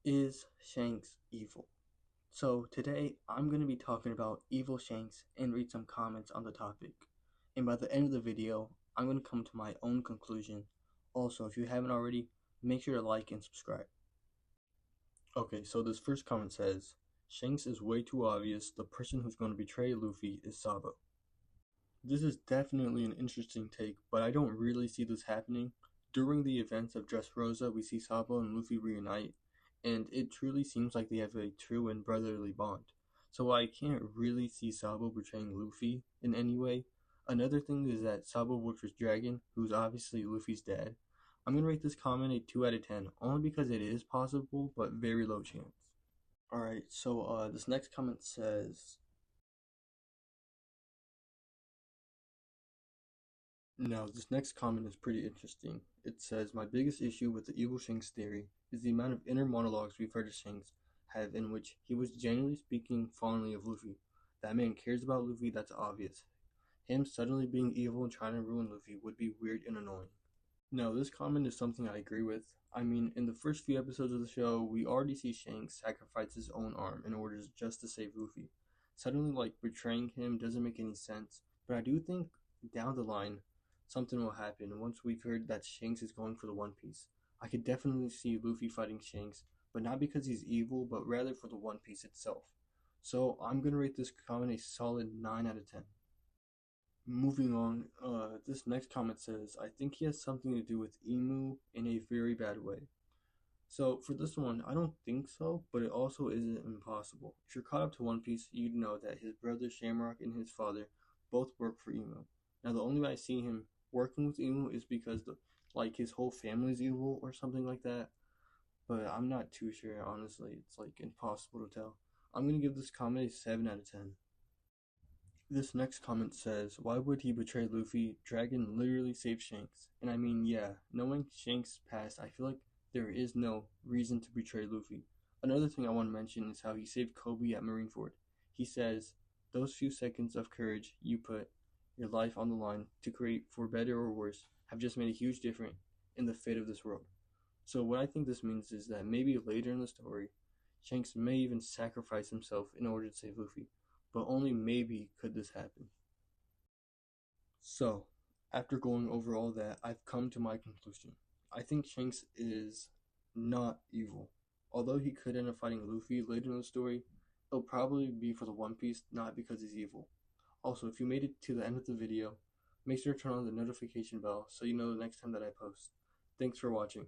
Is Shanks evil? So today I'm going to be talking about evil Shanks and read some comments on the topic. And by the end of the video, I'm going to come to my own conclusion. Also, if you haven't already, make sure to like and subscribe. Okay, so this first comment says, Shanks is way too obvious. The person who's going to betray Luffy is Sabo. This is definitely an interesting take, but I don't really see this happening. During the events of Dressrosa, we see Sabo and Luffy reunite, and it truly seems like they have a true and brotherly bond. So I can't really see Sabo betraying Luffy in any way. Another thing is that Sabo works with Dragon, who's obviously Luffy's dad. I'm gonna rate this comment a 2 out of 10, only because it is possible, but very low chance. Alright, so this next comment says, Now, this next comment is pretty interesting. It says, My biggest issue with the evil Shanks theory is the amount of inner monologues we've heard of Shanks have in which he was genuinely speaking fondly of Luffy. That man cares about Luffy, that's obvious. Him suddenly being evil and trying to ruin Luffy would be weird and annoying. Now, this comment is something I agree with. I mean, in the first few episodes of the show, we already see Shanks sacrifice his own arm in order just to save Luffy. Suddenly, betraying him doesn't make any sense, but I do think down the line, something will happen once we've heard that Shanks is going for the One Piece. I could definitely see Luffy fighting Shanks, but not because he's evil, but rather for the One Piece itself. So I'm gonna rate this comment a solid 9 out of 10. Moving on, this next comment says, I think he has something to do with Emu in a very bad way. So for this one, I don't think so, but it also isn't impossible. If you're caught up to One Piece, you'd know that his brother Shamrock and his father both work for Emu. Now the only way I see him working with Emu is because his whole family's evil or something like that. But I'm not too sure, honestly. It's impossible to tell. I'm gonna give this comment a 7 out of 10. This next comment says, Why would he betray Luffy? Dragon literally saved Shanks. And I mean, yeah, knowing Shanks' past, I feel like there is no reason to betray Luffy. Another thing I want to mention is how he saved Kobe at Marineford. He says, Those few seconds of courage you put your life on the line to create for better or worse have just made a huge difference in the fate of this world. So what I think this means is that maybe later in the story, Shanks may even sacrifice himself in order to save Luffy, but only maybe could this happen. So, after going over all that, I've come to my conclusion. I think Shanks is not evil. Although he could end up fighting Luffy later in the story, it'll probably be for the One Piece, not because he's evil. Also, if you made it to the end of the video, make sure to turn on the notification bell so you know the next time that I post. Thanks for watching.